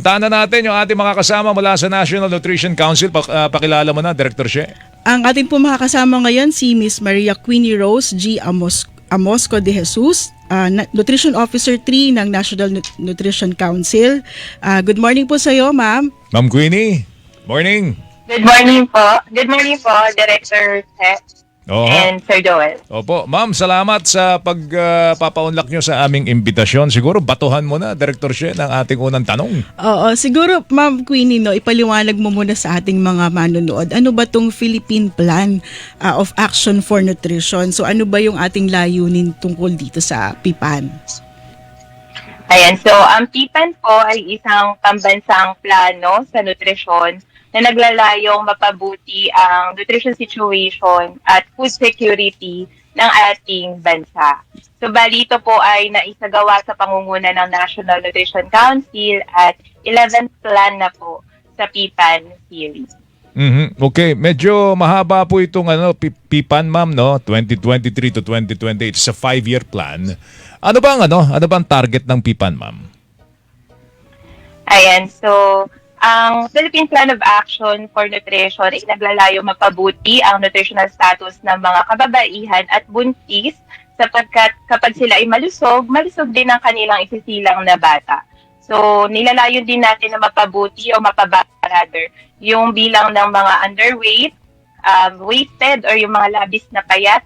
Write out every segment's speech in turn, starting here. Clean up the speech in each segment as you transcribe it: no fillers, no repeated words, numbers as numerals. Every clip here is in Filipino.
Tana natin yung ating mga kasama mula sa National Nutrition Council. Pakilala mo na, Director She. Ang ating po makakasama ngayon si Miss Maria Queenie Rose G. Amosco de Jesus, Nutrition Officer 3 ng National Nutrition Council. Good morning po sa iyo, ma'am. Ma'am Queenie, morning. Good morning po. Good morning po, Director Tech and Sir Joel. Opo, ma'am, salamat sa pagpapaunlak nyo sa aming imbitasyon. Siguro batuhan mo na, Director She, ng ating unang tanong. Oo, siguro ma'am Queenie, no, ipaliwanag mo muna sa ating mga manonood. Ano ba tong Philippine Plan of Action for Nutrition? So ano ba yung ating layunin tungkol dito sa PPAN? Ayan, so ang PPAN po ay isang pambansang plano sa nutrisyon na naglalayong mapabuti ang nutrition situation at food security ng ating bansa. So bali ito po ay naisagawa sa pangunguna ng National Nutrition Council at 11th plan na po sa PPAN series. Okay, medyo mahaba po itong PPAN, ma'am, no? 2023 to 2028. It's a 5-year plan. Ano bang target ng PPAN, ma'am? Ayan, so ang Philippine Plan of Action for Nutrition ay naglalayo mapabuti ang nutritional status ng mga kababaihan at buntis sapagkat kapag sila ay malusog din ang kanilang isisilang na bata. So, nilalayo din natin na mapabuti o yung bilang ng mga underweight, wasted or yung mga labis na payat,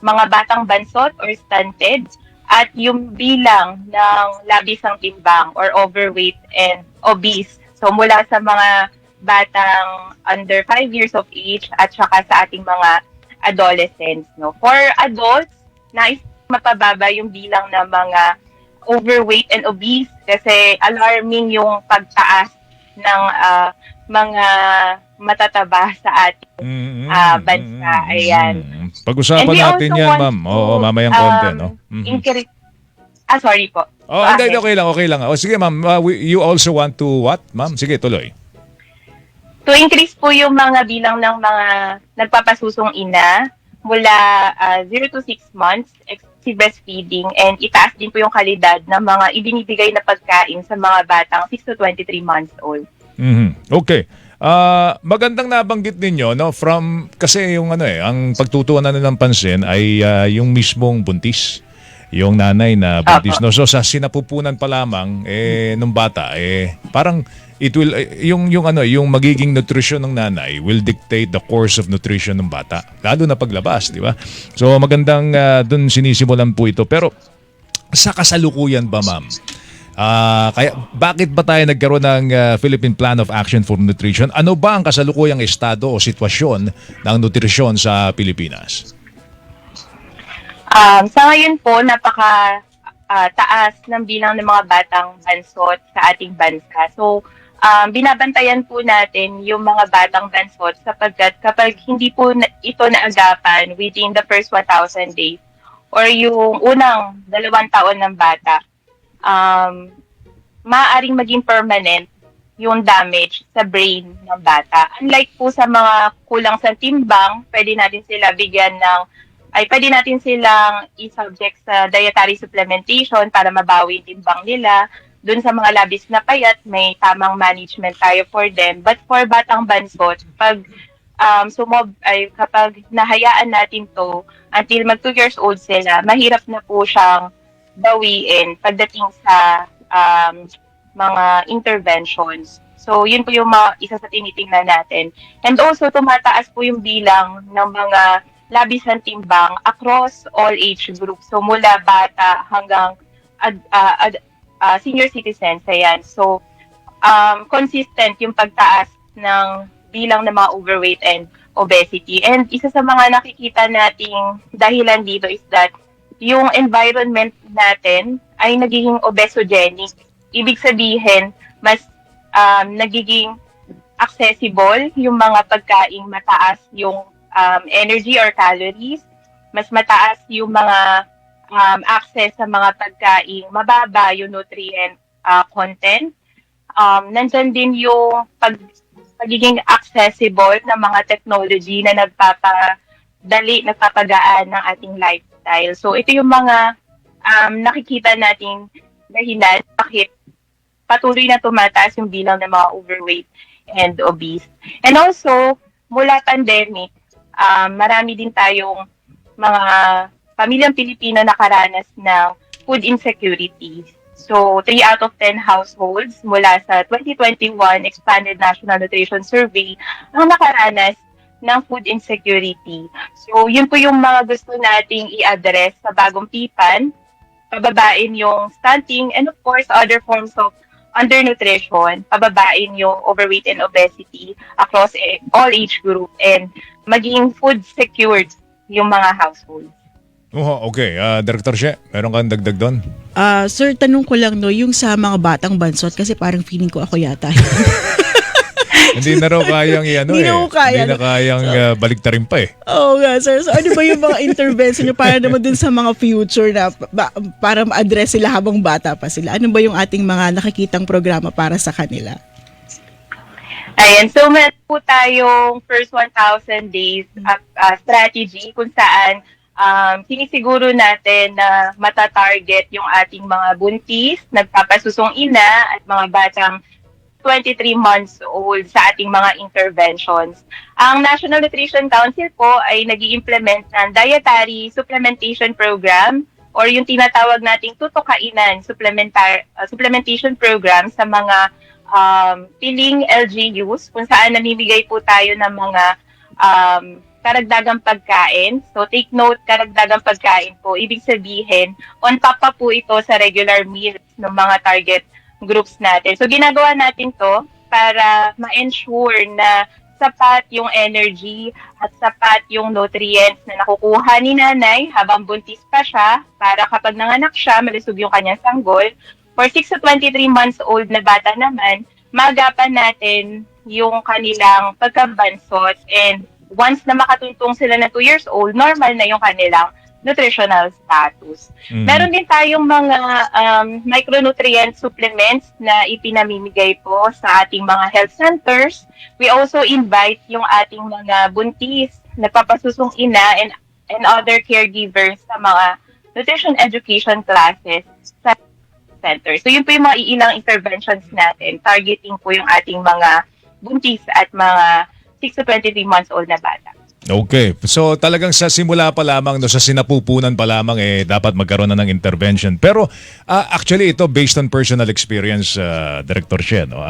mga batang bansot or stunted, at yung bilang ng labisang timbang or overweight and obese. So mula sa mga batang under 5 years of age at saka sa ating mga adolescents. No? For adults, nais mapababa yung bilang ng mga overweight and obese kasi alarming yung pagtaas ng mga matataba sa ating bansa. Ayan. Pag-usapan natin yan, ma'am. Oo, mamayang konti, no? Sorry po. Hindi, okay lang. Sige, ma'am, you also want to what, ma'am? Sige, tuloy. To increase po yung mga bilang ng mga nagpapasusong ina mula 0 to 6 months, excessive breastfeeding, and itaas din po yung kalidad ng mga ibinibigay na pagkain sa mga batang 6 to 23 months old. Okay. Magandang nabanggit ninyo, no, kasi yung ang pagtutuunan ng pansin ay yung mismong buntis, yung nanay na buntis, no. So sa sinapupunan pa lamang nung bata parang it will yung magiging nutrisyon ng nanay will dictate the course of nutrition ng bata, lalo na paglabas, di ba? So magandang dun sinisimulan po ito. Pero sa kasalukuyan ba, ma'am? Kaya bakit ba tayo nagkaroon ng Philippine Plan of Action for Nutrition? Ano ba ang kasalukuyang estado o sitwasyon ng nutrisyon sa Pilipinas? Sa ngayon po, taas ng bilang ng mga batang bansot sa ating bansa. So, binabantayan po natin yung mga batang bansot sapagkat kapag hindi po ito naagapan within the first 1,000 days or yung unang 2 taon ng bata, maaaring maging permanent yung damage sa brain ng bata. Unlike po sa mga kulang sa timbang, pwede natin silang i-subject sa dietary supplementation para mabawi yung timbang nila. Doon sa mga labis na payat, may tamang management tayo for them. But for batang bansot, kapag nahayaan natin to until mag 2 years old sila, mahirap na po siyang bawiin pagdating sa mga interventions. So, yun po yung isa sa tinitingnan natin. And also, tumataas po yung bilang ng mga labis ng timbang across all age groups. So, mula bata hanggang senior citizens. Ayan. So, consistent yung pagtaas ng bilang ng mga overweight and obesity. And isa sa mga nakikita nating dahilan dito is that yung environment natin ay nagiging obesogenic. Ibig sabihin, mas nagiging accessible yung mga pagkaing mataas yung energy or calories, mas mataas yung mga access sa mga pagkaing mababa yung nutrient content. Nandyan din yung pagiging accessible ng mga technology na nagpapagaan ng ating lifestyle. So ito yung mga nakikita nating dahilan bakit patuloy na tumataas yung bilang ng mga overweight and obese. And also, mula pandemic, marami din tayong mga pamilyang Pilipino nakaranas ng food insecurity. So, 3 out of 10 households mula sa 2021 Expanded National Nutrition Survey ang nakaranas ng food insecurity. So, yun po yung mga gusto nating i-address sa bagong PIPAN, pababain yung stunting, and of course, other forms of undernutrition, pababain yung overweight and obesity across all age group, and maging food secured yung mga households. Okay. Director She, meron kang dagdag doon? Sir, tanong ko lang yung sa mga batang bansot kasi parang feeling ko ako yata. Hindi na raw kayang Hindi na kaya. Hindi na kayang baliktarin pa eh. Oo nga, sir. So, ano ba yung mga intervention nyo para naman dun sa mga future na para ma-address sila habang bata pa sila? Ano ba yung ating mga nakikitang programa para sa kanila? Ayan, so meron po tayong first 1,000 days strategy kung saan sinisiguro natin na matatarget yung ating mga buntis, nagpapasusong ina at mga batang 23 months old sa ating mga interventions. Ang National Nutrition Council po ay nag-i-implement ng dietary supplementation program or yung tinatawag nating tutukainan supplementation program sa mga piling LGUs kung saan namimigay po tayo ng mga karagdagang pagkain. So take note, karagdagang pagkain po. Ibig sabihin, on top pa po ito sa regular meals ng mga target groups natin. So ginagawa natin to para ma-ensure na sapat yung energy at sapat yung nutrients na nakukuha ni nanay habang buntis pa siya para kapag nanganak siya, malusog yung kanyang sanggol. For 6 to 23 months old na bata naman, magapan natin yung kanilang pagkabansot, and once na makatuntong sila na 2 years old, normal na yung kanilang nutritional status. Meron din tayong mga micronutrient supplements na ipinamimigay po sa ating mga health centers. We also invite yung ating mga buntis, nagpapasusong ina, and other caregivers sa mga nutrition education classes sa center. So yun po yung mga ilang interventions natin, targeting po yung ating mga buntis at mga 6 to 23 months old na bata. Okay. So talagang sa simula pa lamang, no, sa sinapupunan pa lamang, dapat magkaroon na ng intervention. Pero actually ito based on personal experience, Director She. No?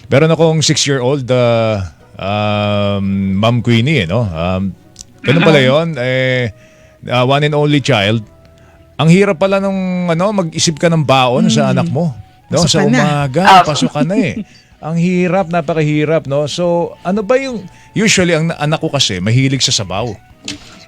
Meron akong 6-year-old Ma'am Queenie. No? Ganun pala yun. One and only child. Ang hirap pala nung mag-isip ka ng baon sa anak mo. No? Pasok Sa ka na. umaga, pasok ka na Ang hirap, napakahirap, no? So, ano ba yung... Usually, ang anak ko kasi, mahilig sa sabaw.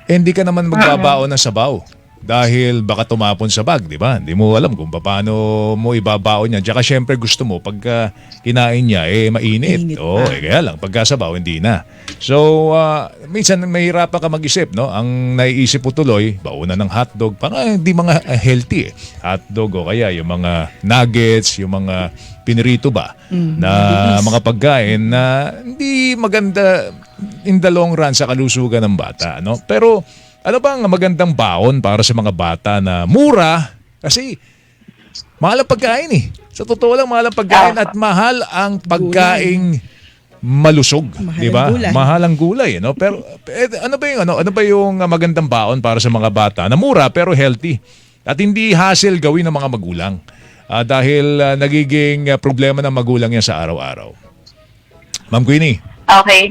Hindi ka naman magbabaon ng sabaw. Dahil baka tumapon sa bag, di ba? Hindi mo alam kung paano mo ibabaon niya. Tsaka syempre gusto mo, pagka kinain niya, mainit. Mainit Oo, pa. kaya lang, pagka sabaw, hindi na. So, minsan mahirapan ka mag-isip, no? Ang naiisip mo tuloy, baunan ng hotdog. Parang hindi mga healthy Hotdog o kaya yung mga nuggets, yung mga pinirito ba na mga pagkain na hindi maganda in the long run sa kalusugan ng bata, no? Pero ano bang magandang baon para sa mga bata na mura? Kasi mahal ang pagkain Sa totoo lang, mahal ang pagkain at mahal ang pagkaing malusog, Mahal di ba? ang gulay. Mahal ang gulay, no? Pero ano ba yung magandang baon para sa mga bata na mura pero healthy at hindi hassle gawin ng mga magulang? Dahil nagiging problema ng magulang yan sa araw-araw. Ma'am Queenie. Okay.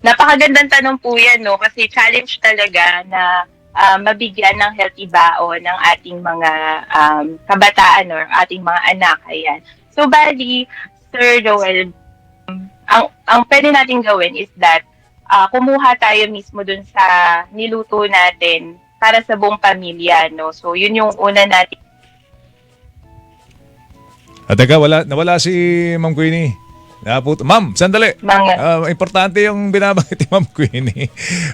Napakagandang tanong po yan, no? Kasi challenge talaga na mabigyan ng healthy baon ng ating mga kabataan or ating mga anak. Ayan. So, bali, Sir Joel, ang pwede natin gawin is that kumuha tayo mismo dun sa niluto natin para sa buong pamilya, no? So, yun yung una natin. Teka, nawala si Ma'am Queenie. Ma'am, sandali. Importante yung binabanggit ni Ma'am Queenie.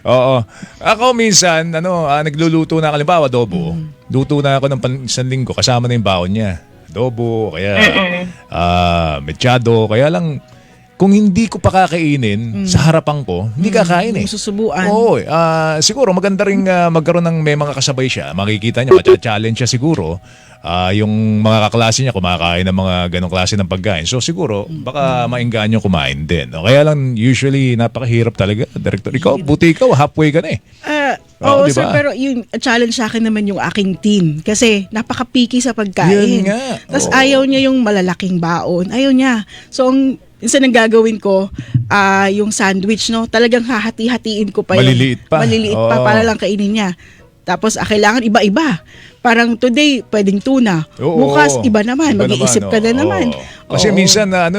Oo. Ako minsan, nagluluto na, halimbawa, adobo. Luto na ako ng isang linggo, kasama na yung baon niya. Adobo, kaya mechado, kaya lang, kung hindi ko pa kakainin sa harapan ko, hindi kakain Susubuan. Oo. Siguro maganda rin magkaroon ng may mga kasabay siya. Makikita niya, challenge siya siguro. yung mga kaklase niya kumakain ng mga ganong klase ng pagkain. So siguro, baka mainggan yung kumain din. No? Kaya lang, usually, napakahirap talaga, Director. Ikaw, buti ikaw, halfway ka na eh. Oo, diba? sir, pero yung challenge sa akin naman yung aking team. Kasi napaka-picky sa pagkain. Yun nga. Tapos Oo. ayaw niya yung malalaking baon. Ayaw niya. So, ang isa nang gagawin ko, yung sandwich, no? Talagang hahati-hatiin ko pa Maliliit pa. Maliliit pa Oo. para lang kainin niya. Tapos, kailangan iba-iba. Parang today, pwedeng tuna. Oo. Bukas, iba naman. Iba Mag-iisip ka na oo. naman. Kasi Oo. minsan na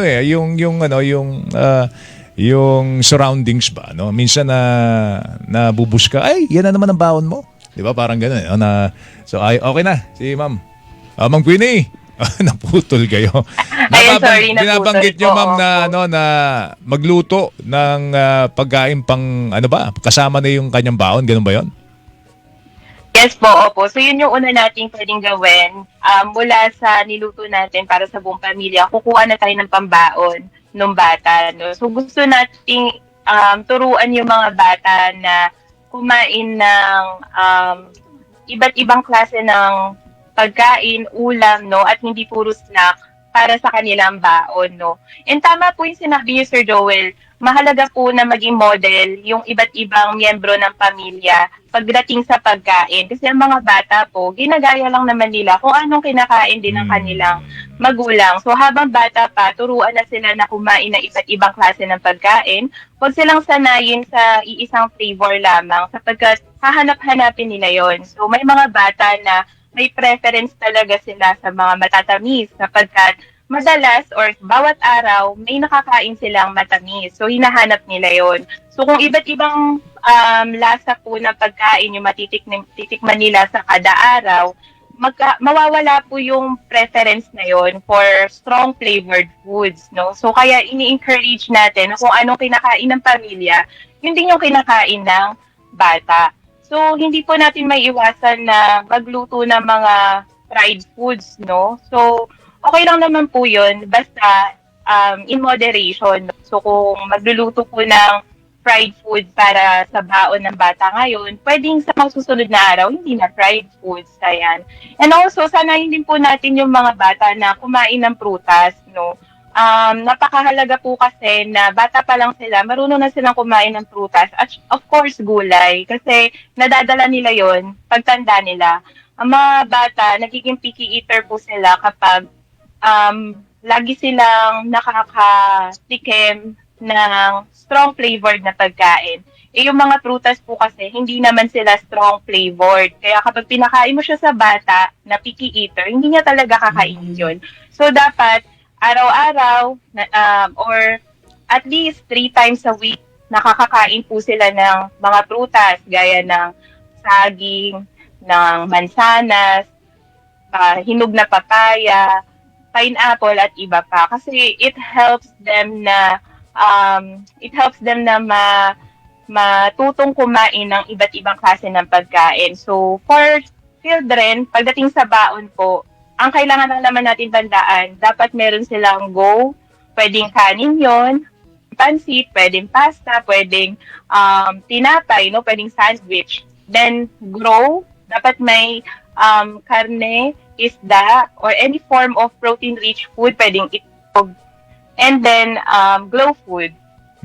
yung surroundings ba, no? Minsan nabubus ka, ay, yan na naman ang baon mo. 'Di ba? Parang ganoon, no? So okay na si Ma'am. Mang Queenie. Naputol kayo. Ayun, sorry, Binabanggit naputol nyo, po. ma'am, na Opo. na magluto ng pagkain pang kasama na yung kanyang baon, ganun ba 'yon? Yes po, opo. So yun yung una nating pwedeng gawin. Mula sa niluto natin para sa buong pamilya, kukuha na tayo ng pambaon ng bata. No? So gusto nating turuan yung mga bata na kumain ng iba't ibang klase ng pagkain, ulam, no? At hindi puro snack para sa kanilang baon, no? And tama po yung sinabi niyo, Sir Joel, mahalaga po na maging model yung iba't ibang miyembro ng pamilya pagdating sa pagkain. Kasi ang mga bata po, ginagaya lang naman nila kung anong kinakain din ng kanilang magulang. So habang bata pa, turuan na sila na kumain ng iba't ibang klase ng pagkain. Huwag silang sanayin sa iisang flavor lamang sapagkat hahanap-hanapin nila yon. So may mga bata na may preference talaga sila sa mga matatamis sapagkat madalas or bawat araw may nakakain silang matamis. So hinahanap nila yon. So kung iba't ibang lasa po ng pagkain yung titikman nila sa kada araw, mawawala po yung preference na yon for strong flavored foods, no? So kaya ini-encourage natin na kung anong kinakain ng pamilya, yun din yung kinakain ng bata. So hindi po natin may iwasan na magluto ng mga fried foods, no? So okay lang naman po yun, basta in moderation. So kung magluluto po ng fried food para sa baon ng bata ngayon, pwedeng sa mga susunod na araw, hindi na fried foods. Ayan. And also, sanayin din po natin yung mga bata na kumain ng prutas, no? Napakahalaga po kasi na bata pa lang sila, marunong na silang kumain ng prutas at of course gulay kasi nadadala nila yon pagtanda nila. Ang mga bata, nagiging picky eater po sila kapag lagi silang nakakatikim ng strong flavored na pagkain. Yung mga prutas po kasi, hindi naman sila strong flavored. Kaya kapag pinakain mo siya sa bata na picky eater, hindi niya talaga kakainin yun. So dapat, araw-araw or at least 3 times a week, nakakakain po sila ng mga prutas gaya ng saging, ng mansanas, hinog na papaya, pineapple at iba pa. Kasi it helps them na matutong kumain ng iba't ibang klase ng pagkain. So for children, pagdating sa baon po, ang kailangan lang naman natin tandaan, dapat meron silang go, pwedeng kanin yon, pansit, pwedeng pasta, pwedeng tinapay, no, pwedeng sandwich. Then grow, dapat may karne, isda, or any form of protein-rich food, pwedeng itlog. And then glow food,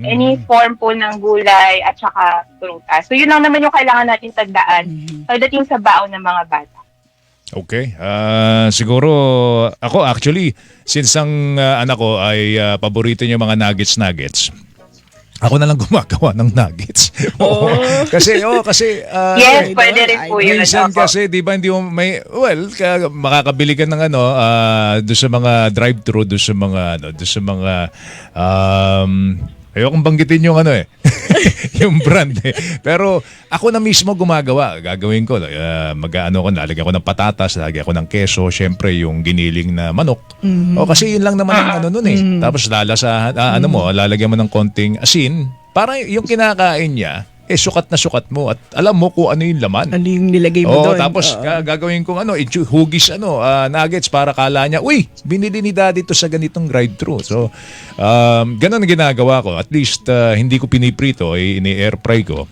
any form po ng gulay at saka prutas. So yun lang naman yung kailangan natin tandaan pagdating sa baon ng mga bata. Okay. Siguro, ako actually, since ang anak ko ay paborito niya mga nuggets, ako na lang gumagawa ng nuggets. Oo. Kasi Yes, pwede rin po yun. minsan Opo. kasi 'di ba hindi mo may makakabili ka ng do sa mga drive-thru, do sa mga ayokong banggitin yung yung brand Pero ako na mismo gumagawa. Gagawin ko, lalagyan ko ng patatas, lalagyan ko ng keso, syempre yung giniling na manok. O kasi yun lang naman ang nun Tapos lalagyan mo ng konting asin para yung kinakain niya sukat na sukat mo at alam mo kung ano yung laman. Ano yung nilagay mo doon? Tapos gagawin kong hugis nuggets para kala niya, uy, binili ni daddy to sa ganitong drive-thru. So, ganun ang ginagawa ko. At least, hindi ko piniprito, ini-air fry ko.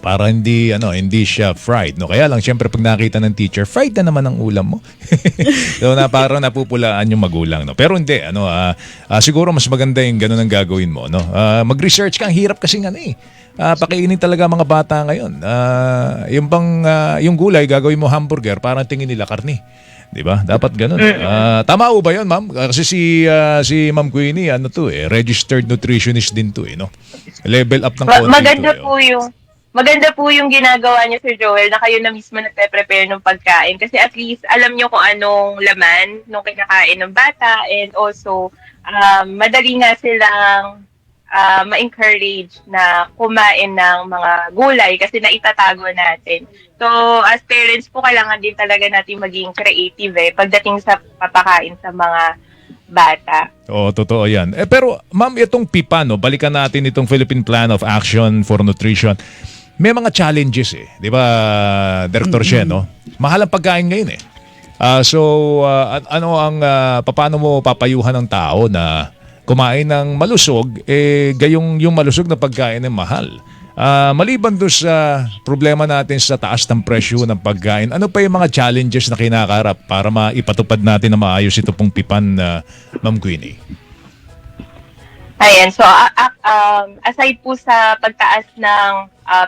para hindi siya fried, no? Kaya lang syempre pag nakita ng teacher, fried na naman ang ulam mo. So parang napupulaan yung magulang, no? Pero hindi, siguro mas maganda yung ganun ang gagawin mo, no? Mag-research ka, ang hirap kasi pakainin talaga mga bata ngayon. Yung gulay gagawin mo hamburger, parang tingin nila karne. 'Di ba? Dapat ganun. Tama ba 'yon, ma'am? Kasi si Ma'am Queenie registered nutritionist din no? Level up ng konti Maganda po yung ginagawa niyo, Sir Joel, na kayo na mismo nagpe-prepare ng pagkain. Kasi at least alam niyo kung anong laman nung kinakain ng bata, and also madali nga silang ma-encourage na kumain ng mga gulay kasi naitatago natin. So, as parents po, kailangan din talaga natin maging creative pagdating sa papakain sa mga bata. Oo, totoo yan. Pero, ma'am, itong PIPA, balikan natin itong Philippine Plan of Action for Nutrition. May mga challenges di ba, Director Shen, no? Mahal ang pagkain ngayon paano mo papayuhan ng tao na kumain ng malusog, gayong yung malusog na pagkain ay mahal. Maliban doon sa problema natin sa taas ng presyo ng pagkain, ano pa yung mga challenges na kinakarap para maipatupad natin na maayos ito pong PIPAN, Ma'am Queenie? Ayan, so aside po sa pagtaas ng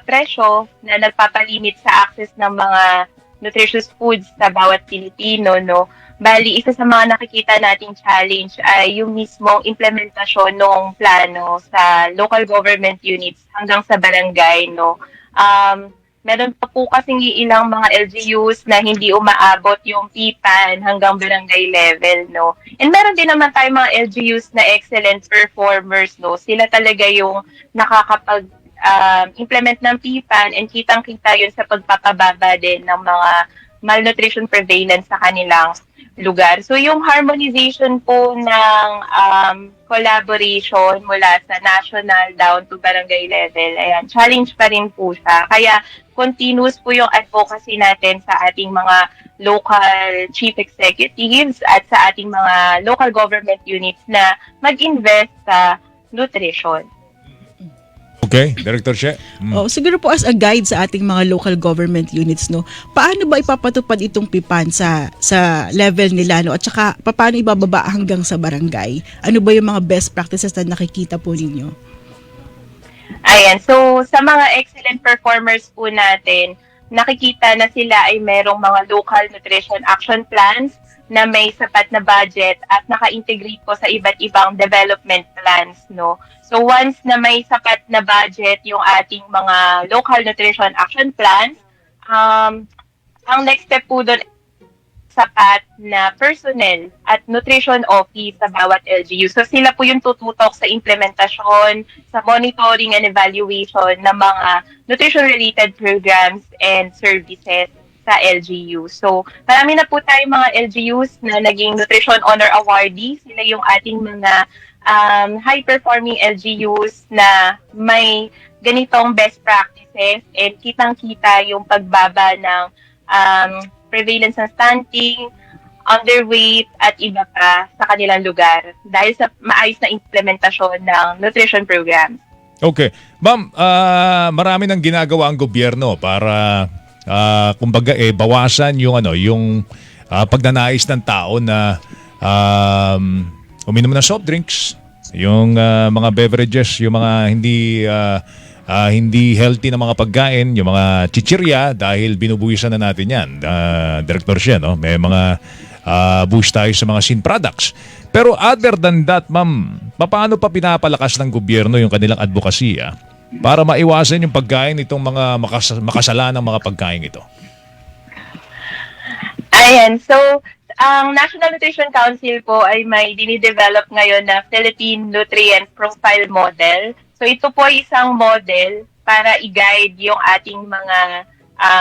presyo na nagpapalimit sa access ng mga nutritious foods sa bawat Pilipino, no? Bali, isa sa mga nakikita nating challenge ay yung mismong implementasyon ng plano sa local government units hanggang sa barangay, no? Meron pa po kasing ilang mga LGUs na hindi umaabot yung PIPAN hanggang barangay level, no? And meron din naman tayong mga LGUs na excellent performers, no? Sila talaga yung nakakapag implement ng PIPAN, and kitang-kita yun sa pagpapababa din ng mga malnutrition prevalence sa kanilang lugar. So yung harmonization po ng collaboration mula sa national down to barangay level, ayan, challenge pa rin po siya. Kaya continuous po yung advocacy natin sa ating mga local chief executives at sa ating mga local government units na mag-invest sa nutrition. Okay, Director She. Siguro po as a guide sa ating mga local government units, no, paano ba ipapatupad itong PIPAN sa level nila, no, at saka paano ibababa hanggang sa barangay? Ano ba yung mga best practices na nakikita po ninyo? Ayan, so sa mga excellent performers po natin, nakikita na sila ay merong mga local nutrition action plans na may sapat na budget at naka-integrate po sa iba't ibang development plans, no? So once na may sapat na budget yung ating mga local nutrition action plans, ang next step po doon, sapat na personnel at nutrition office sa bawat LGU. So sila po yung tututok sa implementasyon, sa monitoring and evaluation ng mga nutrition-related programs and services sa LGU. So, marami na po tayong mga LGUs na naging Nutrition Honor Awardee. Sila yung ating mga high-performing LGUs na may ganitong best practices, and kitang-kita yung pagbaba ng prevalence ng stunting, underweight, at iba pa sa kanilang lugar dahil sa maayos na implementasyon ng nutrition programs. Okay. Ma'am, marami nang ginagawa ang gobyerno para kumbaga bawasan yung pagnanais ng tao na uminom ng soft drinks, yung mga beverages, yung mga hindi healthy na mga pagkain, yung mga chichirya, dahil binubuwisan na natin yan, Director Shen, no? May mga boost tayo sa mga sin products. Pero other than that, ma'am, paano pa pinapalakas ng gobyerno yung kanilang advokasya para maiwasan yung pagkain itong mga makasalanang mga pagkain ito? Ayan, so ang National Nutrition Council po ay may dinidevelop ngayon na Philippine Nutrient Profile Model. So ito po ay isang model para i-guide yung ating mga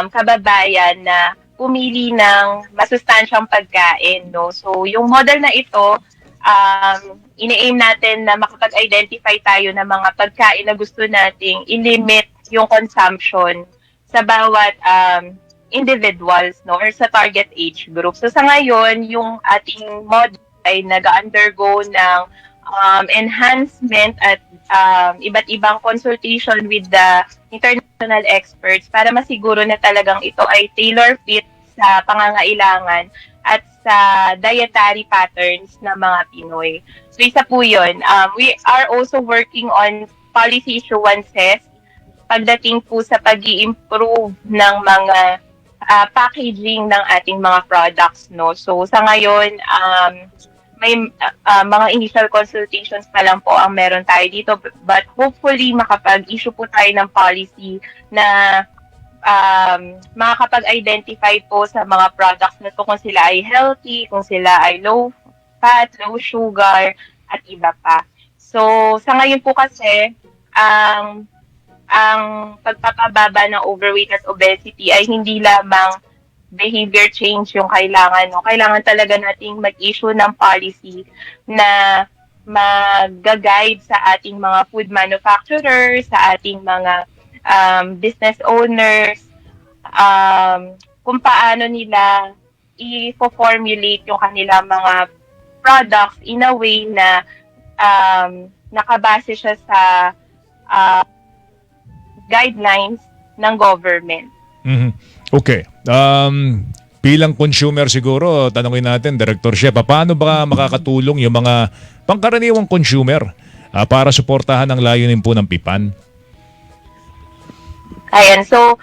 kababayan na pumili ng masustansyang pagkain, no? So yung model na ito, ini-aim natin na makapag-identify tayo ng mga pagkain na gusto nating i-limit yung consumption sa bawat individuals, no, or sa target age group. So sa ngayon, yung ating model ay nag-undergo ng enhancement at iba't ibang consultation with the International experts para masiguro na talagang ito ay tailor-fit sa pangangailangan at sa dietary patterns ng mga Pinoy. So isa po yun. We are also working on policy issuances pagdating po sa pag-i-improve ng mga packaging ng ating mga products. No? So sa ngayon, may mga initial consultations pa lang po ang meron tayo dito, but hopefully makapag-issue po tayo ng policy na makakapag-identify po sa mga products na to kung sila ay healthy, kung sila ay low fat, low sugar, at iba pa. So sa ngayon po kasi, ang pagpapababa ng overweight at obesity ay hindi lamang behavior change yung kailangan. No? Kailangan talaga nating mag-issue ng policy na mag-guide sa ating mga food manufacturers, sa ating mga business owners, kung paano nila i-formulate yung kanilang mga products in a way na nakabase siya sa guidelines ng government. Mhm. Okay. Bilang consumer siguro, tanongin natin, Director Shea, paano ba makakatulong yung mga pangkaraniwang consumer para suportahan ang layunin po ng PIPAN? Ayan, so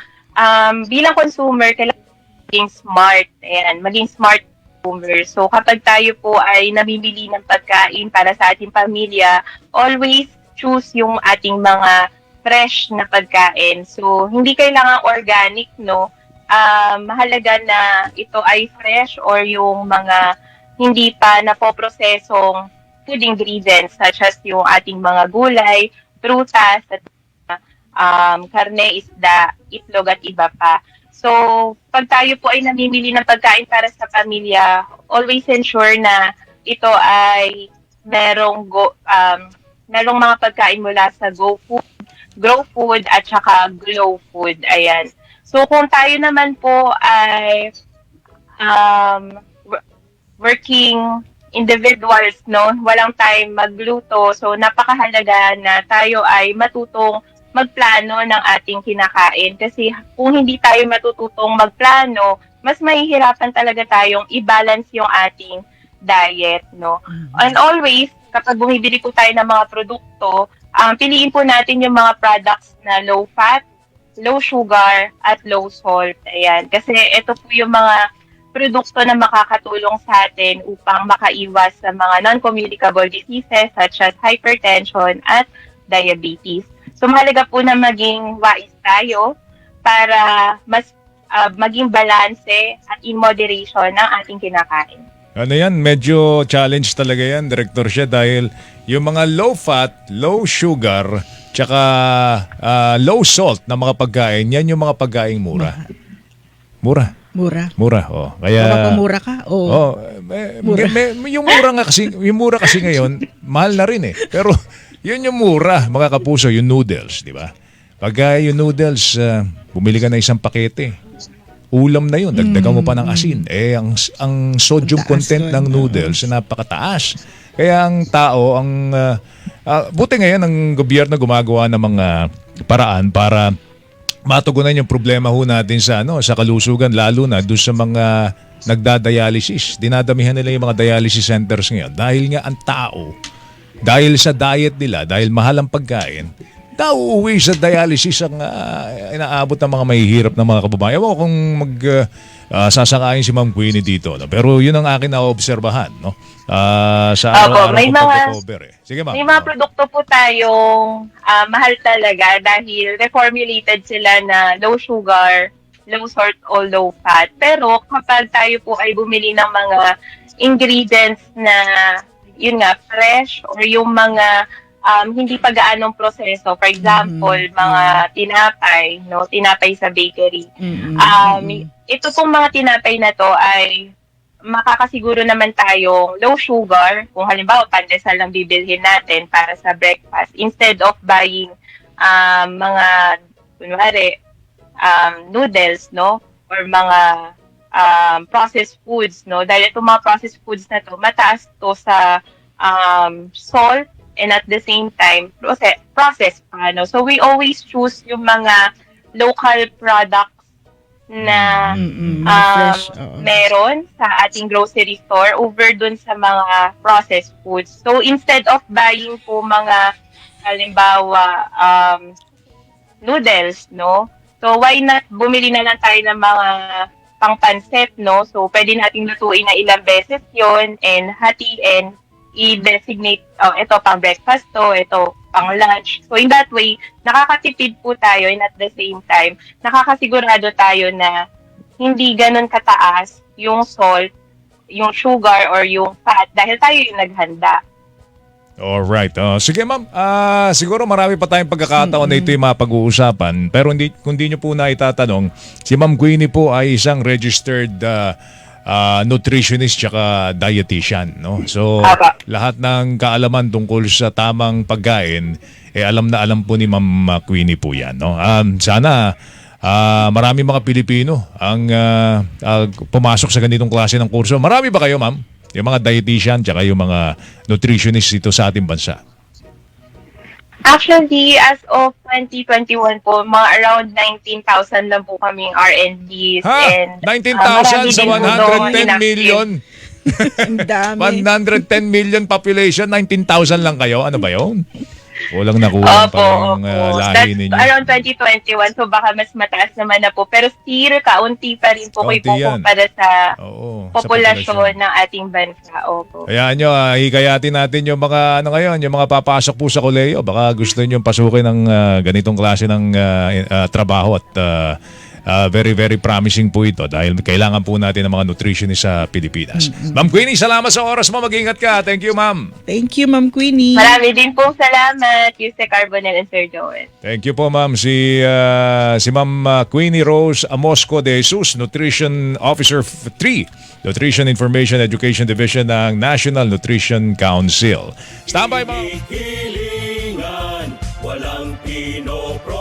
bilang consumer, kailangan maging smart. Ayan, maging smart consumer. So kapag tayo po ay namimili ng pagkain para sa ating pamilya, always choose yung ating mga fresh na pagkain. So hindi kailangan organic, no? Mahalaga na ito ay fresh or yung mga hindi pa napoprosesong food ingredients such as yung ating mga gulay, prutas, at karne, isda, itlog at iba pa. So, pag tayo po ay namimili ng pagkain para sa pamilya, always ensure na ito ay merong mga pagkain mula sa Grow Food at saka Glow Food. Ayan. So, kung tayo naman po ay working individuals, no, walang time magluto, so napakahalaga na tayo ay matutong magplano ng ating kinakain. Kasi kung hindi tayo matututong magplano, mas mahihirapan talaga tayong i-balance yung ating diet, no. And always, kapag bumibili po tayo ng mga produkto, piliin po natin yung mga products na low fat, low sugar, at low salt. Ayan. Kasi ito po yung mga produkto na makakatulong sa atin upang makaiwas sa mga non-communicable diseases such as hypertension at diabetes. So, mahalaga po na maging wise tayo para mas maging balanse at in moderation ng ating kinakain. Ano yan, medyo challenge talaga yan, Director Shea, dahil yung mga low fat, low sugar, tsaka low salt na mga pagkain, yan yung mga pagkain mura. Mura. Oh. Kaya Mura ka? Oo. Yung mura kasi ngayon, mahal na rin eh. Pero yun yung mura, mga kapuso, yung noodles, di ba? Pagka yung noodles, bumili ka na isang pakete. Ulam na yun, dagdagan mo pa ng asin. Ang sodium content ng noodles napakataas. Kaya ang tao, buti ngayon ang gobyerno gumagawa ng mga paraan para matugunan yung problema ho natin sa kalusugan, lalo na doon sa mga nagdadialysis. Dinadamihan nila yung mga dialysis centers ngayon dahil nga ang tao, dahil sa diet nila, dahil mahal ang pagkain, nauuwi sa dialysis ang inaabot ng mga mahihirap na mga kababayan. Ewan ko kung sasakayin si Ma'am Queenie dito. No? Pero yun ang akin naobserbahan. No? Sa araw-araw may kong mga, pag-cover. Sige, Ma'am. may mga produkto po tayong mahal talaga dahil reformulated sila na low sugar, low salt, o low fat. Pero kapag tayo po ay bumili ng mga ingredients na yun nga, fresh or yung mga hindi pa gaanong proseso. For example, mga tinapay sa bakery. Ito pong mga tinapay na to ay makakasiguro naman tayong low sugar. Kung halimbawa, pandesal lang bibilhin natin para sa breakfast. Instead of buying mga, kunwari, noodles, no? Or mga processed foods, no? Dahil itong mga processed foods na to, mataas to sa salt, and at the same time, process pa, no? So, we always choose yung mga local products na fresh. Oo. meron sa ating grocery store over dun sa mga processed foods. So instead of buying po mga halimbawa noodles, no? So why not bumili na lang tayo ng mga pangpanset, no? So pwede nating lutuin na ilang beses 'yon and hatiin, i-designate, ito pang breakfast to, ito pang lunch. So in that way, nakakatipid po tayo and at the same time, nakakasigurado tayo na hindi ganun kataas yung salt, yung sugar or yung fat dahil tayo yung naghanda. Alright. Sige ma'am, siguro marami pa tayong pagkakataon na ito yung mapag-uusapan. Pero kung di nyo po na itatanong, si Ma'am Queenie po ay isang registered nutritionist tsaka dietitian, no? So Aba. lahat ng kaalaman tungkol sa tamang pagkain alam na alam po ni Ma'am Queenie po 'yan, no? Sana marami mga Pilipino ang pumasok sa ganitong klase ng kurso. Marami ba kayo, ma'am? Yung mga dietitian tsaka yung mga nutritionist dito sa ating bansa? Actually, as of 2021 po, mga around 19,000 lang po kaming R&Ds. And, 19,000 sa marami din po 110 doon million. Ang dami. 110 million population, 19,000 lang kayo. Ano ba yun? Walang nakuha Opo, pa yung opo. lahi That's ninyo. around 2021, so baka mas mataas naman na po. Pero still, kaunti pa rin po kayo Kaunti yan. kumpara sa Oo, sa populasyon ng ating bansa. Opo. Kaya nyo, hikayatin natin yung mga, ano ngayon, yung mga papasok po sa koleyo. Baka gusto nyo pasukin ng ganitong klase ng trabaho at very, very promising po ito dahil kailangan po natin ng mga nutritionist sa Pilipinas. Ma'am Queenie, salamat sa oras mo. Mag-ingat ka. Thank you, ma'am. Thank you, Ma'am Queenie. Marami din pong salamat, Yuse Carbonell and Sir Joel. Thank you po, ma'am. Si Ma'am Queenie Rose Amosco de Jesus, Nutrition Officer 3, Nutrition Information Education Division ng National Nutrition Council. Standby, ma'am. Hilingan, walang pinopro